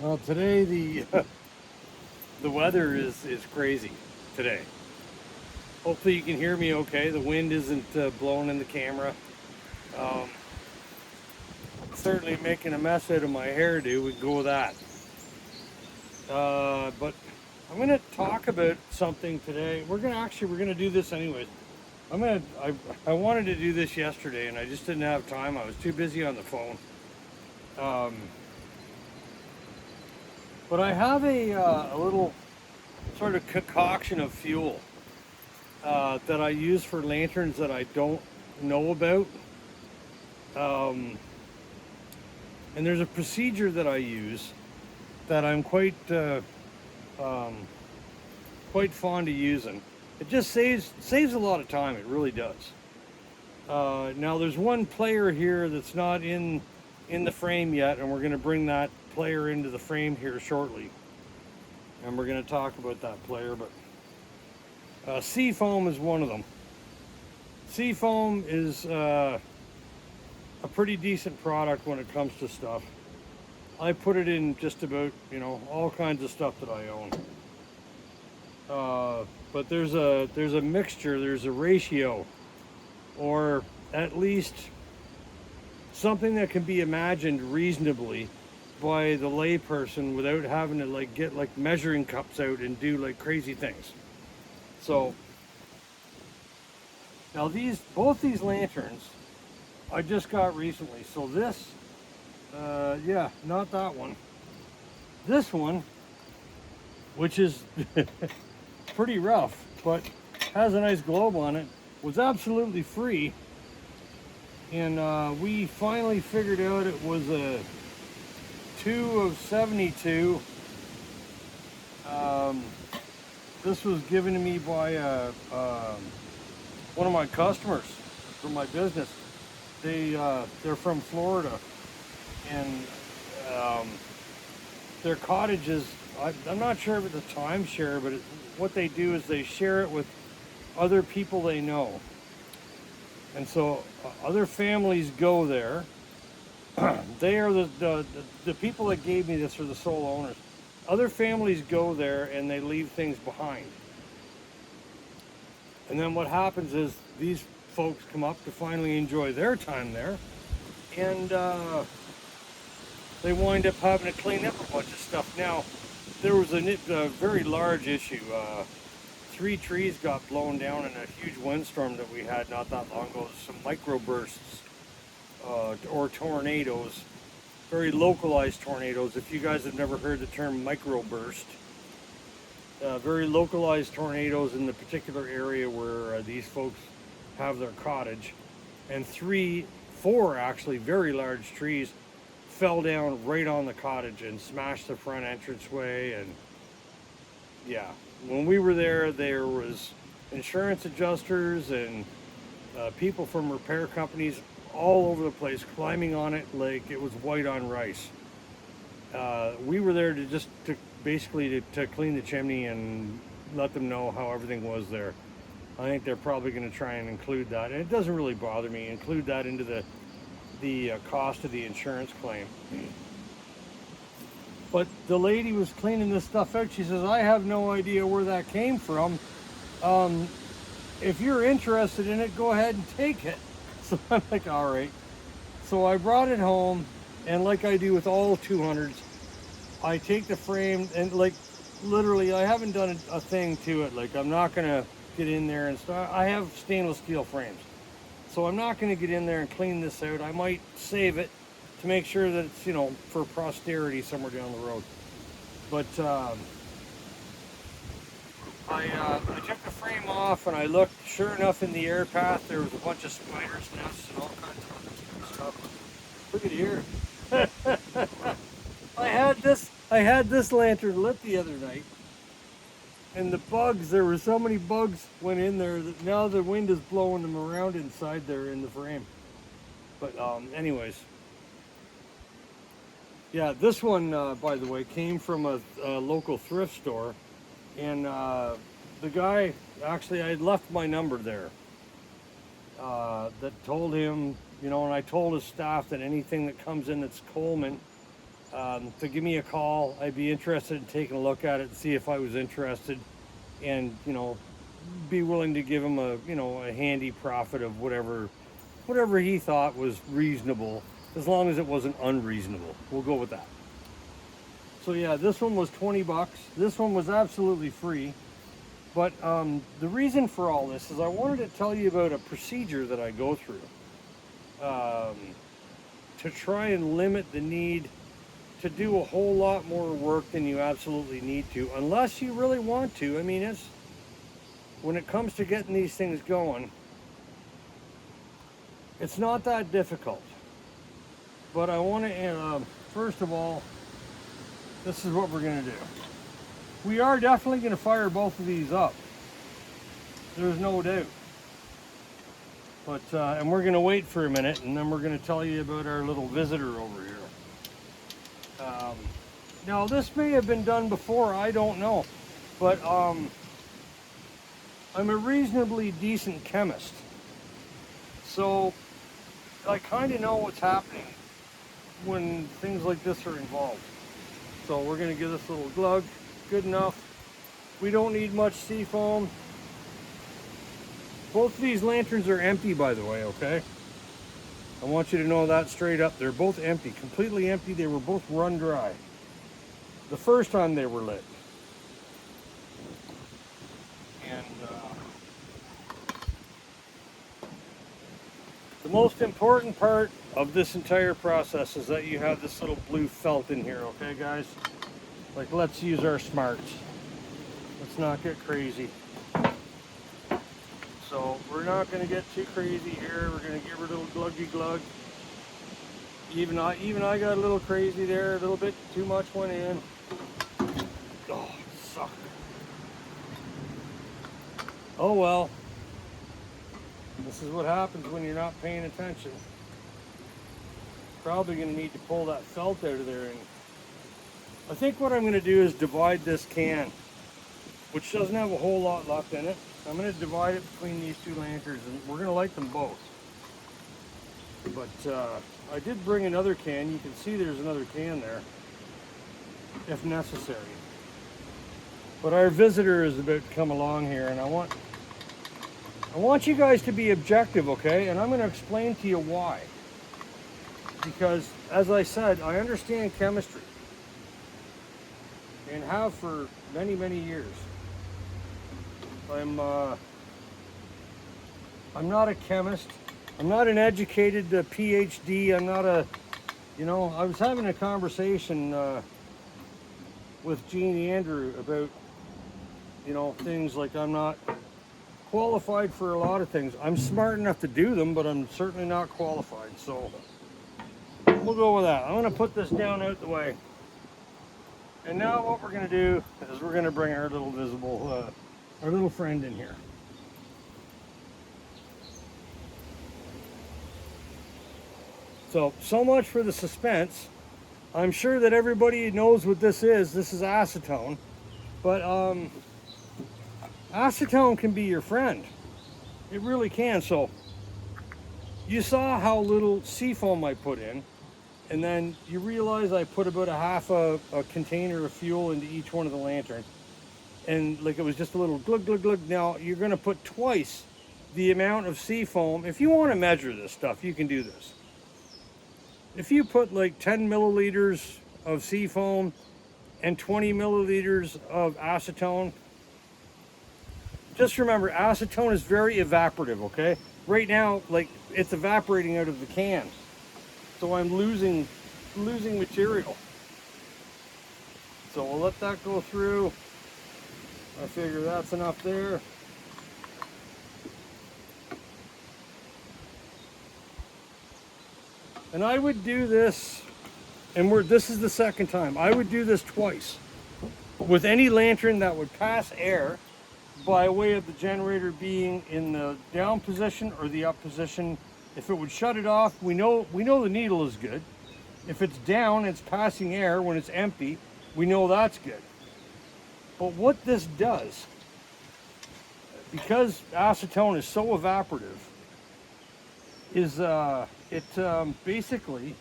Well, today the the weather is crazy today. Hopefully you can hear me okay. The wind isn't blowing in the camera. Um, Certainly making a mess out of my hairdo. We can go with that. But I'm gonna talk about something today. We're gonna do this anyways. I wanted to do this yesterday and I just didn't have time. I was too busy on the phone. Um, but I have a little sort of concoction of fuel that I use for lanterns that I don't know about. Um, and there's a procedure that I use that I'm um, quite fond of using. It just saves a lot of time. It really does. Now there's one player here that's not in the frame yet, and we're going to bring that player into the frame here shortly, and we're going to talk about that player. But Seafoam is one of them. Seafoam is a pretty decent product when it comes to stuff. I put it in just about, all kinds of stuff that I own. But there's a mixture, there's a ratio, or at least something that can be imagined reasonably by the layperson without having to get measuring cups out and do like crazy things. So now both these lanterns I just got recently. So this, yeah, not that one. This one, which is pretty rough, but has a nice globe on it, was absolutely free. And we finally figured out it was a 2 of 72. This was given to me by one of my customers from my business. They're from Florida, and um, their cottages. I'm not sure if it's a timeshare, but what they do is they share it with other people they know, and so other families go there. They are the people that gave me this are the sole owners. Other families go there and they leave things behind. And then what happens is these folks come up to finally enjoy their time there, and they wind up having to clean up a bunch of stuff. Now, there was a very large issue. 3 trees got blown down in a huge windstorm that we had not that long ago. Some microbursts or tornadoes, very localized tornadoes. If you guys have never heard the term microburst, very localized tornadoes in the particular area where these folks have their cottage, and four actually very large trees fell down right on the cottage and smashed the front entranceway. And yeah, when we were there was insurance adjusters and people from repair companies all over the place climbing on it like it was white on rice. We were there to basically to clean the chimney and let them know how everything was there. I think they're probably going to try and include that, and it doesn't really bother me. Include that into the cost of the insurance claim. But the lady was cleaning this stuff out. She says, "I have no idea where that came from. Um, if you're interested in it, go ahead and take it." So I'm like, "All right." So I brought it home, and like I do with all 200s, I take the frame and literally I haven't done a thing to it. Like, I'm not gonna get in there and start. I have stainless steel frames, so I'm not gonna get in there and clean this out. I might save it to make sure that it's for posterity somewhere down the road. But I took the frame off and I looked. Sure enough, in the air path there was a bunch of spiders nests and all kinds of other stuff. Look at here. I had this lantern lit the other night, and the bugs. There were so many bugs went in there that now the wind is blowing them around inside there in the frame. But anyways, yeah, this one by the way came from a local thrift store, and the guy actually I had left my number there. That told him, and I told his staff that anything that comes in that's Coleman, to give me a call. I'd be interested in taking a look at it and see if I was interested, and be willing to give him a handy profit of whatever he thought was reasonable, as long as it wasn't unreasonable. We'll go with that. So yeah, this one was 20 bucks. This one was absolutely free. But the reason for all this is I wanted to tell you about a procedure that I go through to try and limit the need to do a whole lot more work than you absolutely need to, unless you really want to. I mean, when it comes to getting these things going, it's not that difficult. But I want to, first of all, this is what we're going to do. We are definitely going to fire both of these up. There's no doubt. But, and we're going to wait for a minute, and then we're going to tell you about our little visitor over here. Now, this may have been done before, I don't know. But I'm a reasonably decent chemist. So I kind of know what's happening when things like this are involved. So we're going to give this a little glug. Good enough. We don't need much seafoam. Both of these lanterns are empty, by the way, okay? I want you to know that straight up. They're both empty, completely empty. They were both run dry the first time they were lit. And the most important part of this entire process is that you have this little blue felt in here, okay, guys? Like, let's use our smarts. Let's not get crazy. So we're not going to get too crazy here. We're going to give her a little gluggy glug. Even I got a little crazy there. A little bit too much went in. Oh, sucker. Oh well. This is what happens when you're not paying attention. Probably going to need to pull that felt out of there. And I think what I'm going to do is divide this can, which doesn't have a whole lot left in it. I'm going to divide it between these two lanterns, and we're going to light them both. But I did bring another can. You can see there's another can there, if necessary. But our visitor is about to come along here, and I want you guys to be objective, okay? And I'm going to explain to you why. Because, as I said, I understand chemistry, and have for many, many years. I'm not a chemist. I'm not an educated PhD. I'm not a, I was having a conversation with Jean Andrew about, things like I'm not qualified for a lot of things. I'm smart enough to do them, but I'm certainly not qualified. So we'll go with that. I'm going to put this down out the way. And now what we're going to do is we're going to bring our little our little friend in here. So much for the suspense. I'm sure that everybody knows what this is. This is acetone. But acetone can be your friend. It really can. So you saw how little seafoam I put in. And then you realize I put about a half a container of fuel into each one of the lanterns. And like it was just a little glug, glug, glug. Now you're going to put twice the amount of seafoam. If you want to measure this stuff, you can do this. If you put like 10 milliliters of seafoam and 20 milliliters of acetone, just remember acetone is very evaporative, okay? Right now, like it's evaporating out of the can. So I'm losing material. So we'll let that go through. I figure that's enough there. And I would do this, and this is the second time. I would do this twice with any lantern that would pass air by way of the generator being in the down position or the up position. If it would shut it off, we know the needle is good. If it's down, it's passing air when it's empty, we know that's good. But what this does, because acetone is so evaporative, is it basically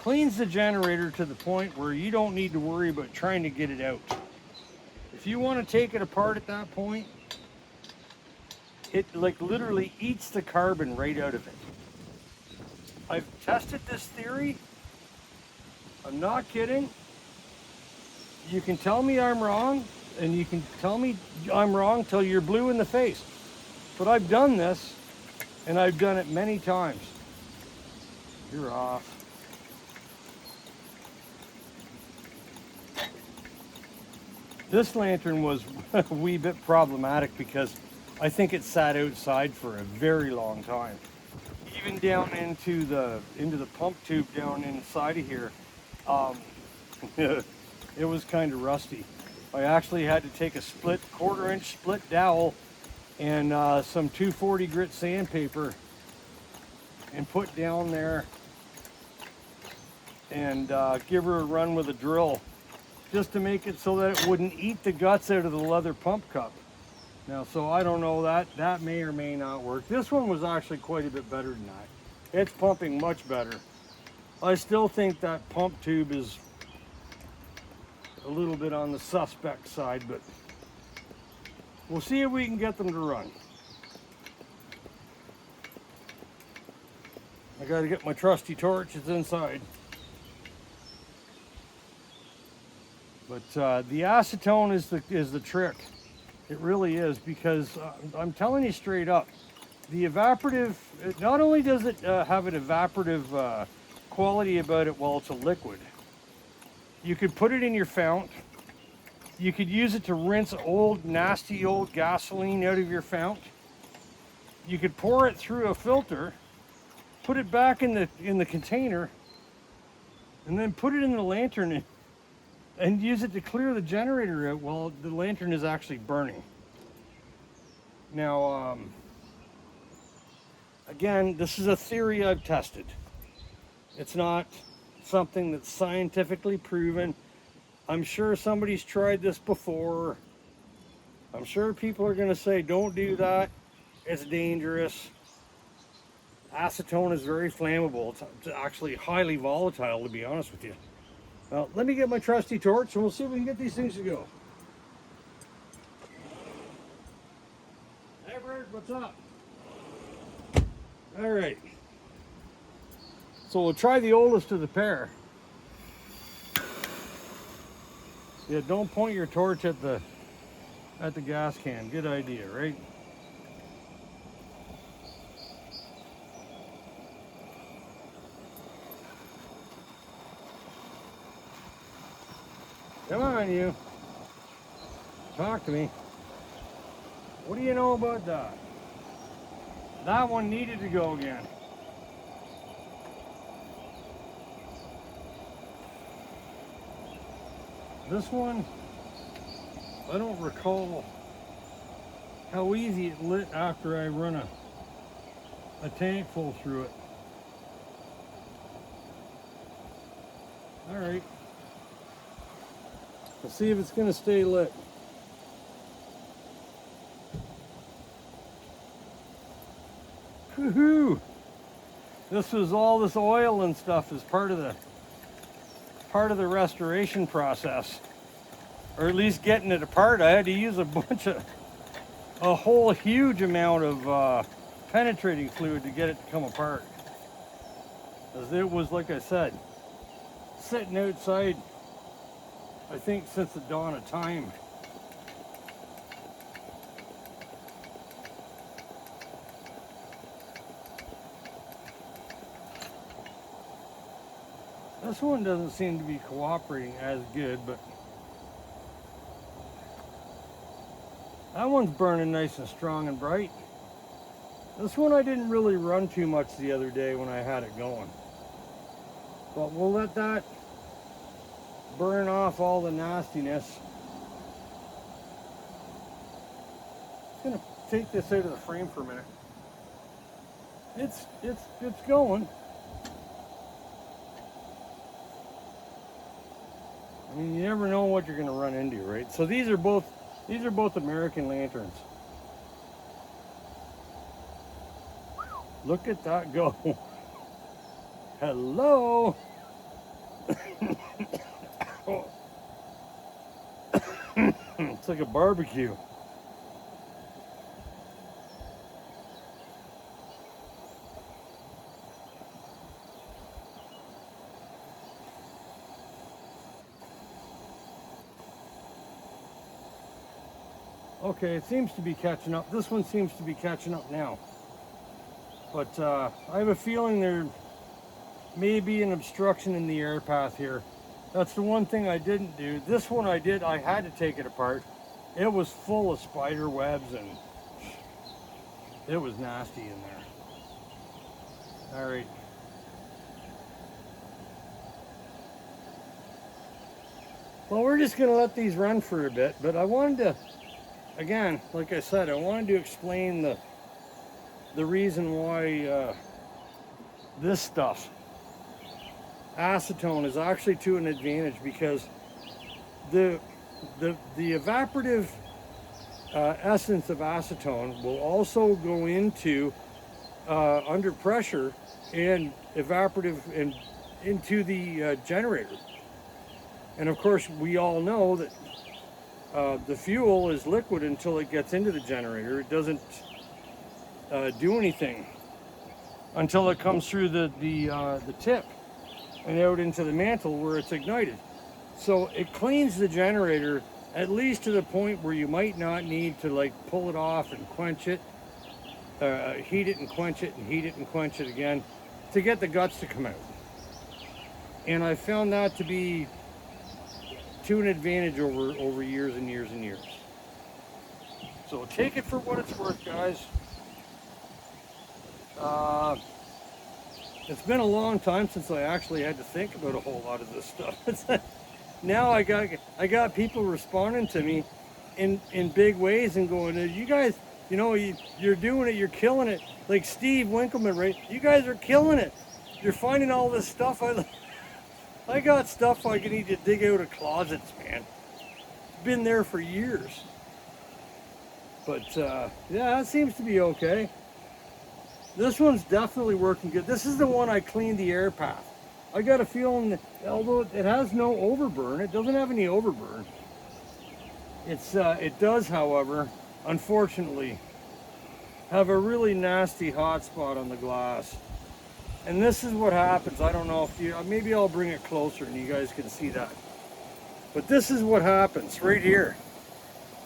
cleans the generator to the point where you don't need to worry about trying to get it out. If you want to take it apart at that point, it like literally eats the carbon right out of it. I've tested this theory. I'm not kidding. You can tell me I'm wrong, and you can tell me I'm wrong till you're blue in the face. But I've done this, and I've done it many times. You're off. This lantern was a wee bit problematic because I think it sat outside for a very long time. Even down into the pump tube down inside of here, it was kind of rusty. I actually had to take a quarter-inch split dowel and some 240 grit sandpaper and put down there and give her a run with a drill just to make it so that it wouldn't eat the guts out of the leather pump cup. Now, so I don't know, that may or may not work. This one was actually quite a bit better than that. It's pumping much better. I still think that pump tube is a little bit on the suspect side, but we'll see if we can get them to run. I gotta get my trusty torch, it's inside. But the acetone is the trick. It really is, because I'm telling you straight up, the evaporative, not only does it have an evaporative quality about it while it's a liquid, you could put it in your fount. You could use it to rinse nasty old gasoline out of your fount. You could pour it through a filter, put it back in the container, and then put it in the lantern and use it to clear the generator out while the lantern is actually burning. Now, again, this is a theory I've tested. It's not something that's scientifically proven. I'm sure somebody's tried this before. I'm sure people are going to say, don't do that, it's dangerous. Acetone is very flammable. It's actually highly volatile, to be honest with you. Well, let me get my trusty torch and we'll see if we can get these things to go. Hey, Bert, what's up? All right. So we'll try the oldest of the pair. Yeah, don't point your torch at the gas can. Good idea, right? Come on, you. Talk to me. What do you know about that? That one needed to go again. This one, I don't recall how easy it lit after I run a tank full through it. All right. Let's see if it's going to stay lit. Woohoo! This oil and stuff is part of the restoration process, or at least getting it apart. I had to use a whole huge amount of penetrating fluid to get it to come apart. As it was, like I said, sitting outside, I think since the dawn of time. This one doesn't seem to be cooperating as good, but that one's burning nice and strong and bright. This one I didn't really run too much the other day when I had it going. But we'll let that burn off all the nastiness. I'm gonna take this out of the frame for a minute. It's going. I mean, you never know what you're gonna run into, right? So these are both American lanterns. Look at that go. Hello. Oh, it's like a barbecue. Okay, it seems to be catching up. This one seems to be catching up now. But I have a feeling there may be an obstruction in the air path here. That's the one thing I didn't do. This one I did, I had to take it apart. It was full of spider webs and it was nasty in there. All right. Well, we're just gonna let these run for a bit, but I wanted to, again, like I said, I wanted to explain the reason why this stuff, acetone, is actually to an advantage, because the evaporative essence of acetone will also go into under pressure and evaporative and into the generator. And of course, we all know that the fuel is liquid until it gets into the generator. It doesn't do anything until it comes through the tip and out into the mantle where it's ignited. So it cleans the generator at least to the point where you might not need to like pull it off and quench it, heat it and quench it and heat it and quench it again to get the guts to come out. And I found that to be to an advantage over years and years and years. So take it for what it's worth, guys. It's been a long time since I actually had to think about a whole lot of this stuff. Now I got people responding to me in big ways and going, you guys, you know, you're doing it, you're killing it. Like Steve Winkleman, right? You guys are killing it. You're finding all this stuff. I got stuff I can need to dig out of closets, man. It's been there for years. But yeah, it seems to be okay. This one's definitely working good. This is the one I cleaned the air path. I got a feeling that, although it has no overburn, it doesn't have any overburn. It does, however, unfortunately, have a really nasty hot spot on the glass. And this is what happens. I don't know if you, maybe I'll bring it closer and you guys can see that. But this is what happens right here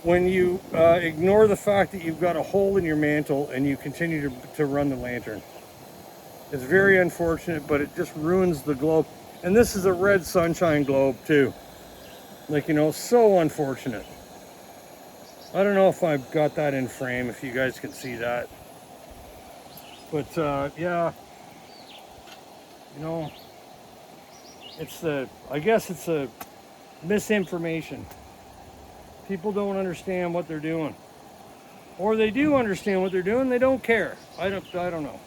when you ignore the fact that you've got a hole in your mantle and you continue to run the lantern. It's very unfortunate, but it just ruins the globe. And this is a red sunshine globe too. Like, you know, so unfortunate. I don't know if I've got that in frame, if you guys can see that. But yeah, you know, I guess it's a misinformation. People don't understand what they're doing. Or they do understand what they're doing, they don't care. I don't know.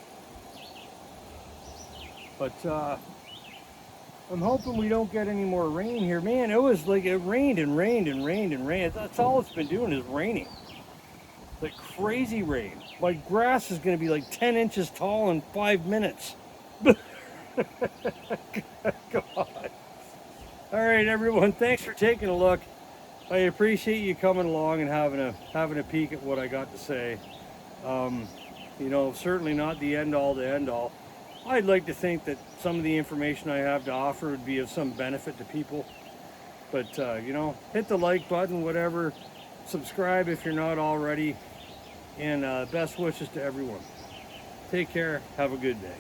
But I'm hoping we don't get any more rain here. Man, it was like it rained and rained and rained and rained. That's all it's been doing is raining. Like crazy rain. My grass is going to be like 10 inches tall in 5 minutes. God. All right, everyone. Thanks for taking a look. I appreciate you coming along and having a peek at what I got to say. You know, certainly not the end all to end all. I'd like to think that some of the information I have to offer would be of some benefit to people. But, you know, hit the like button, whatever. Subscribe if you're not already. And best wishes to everyone. Take care. Have a good day.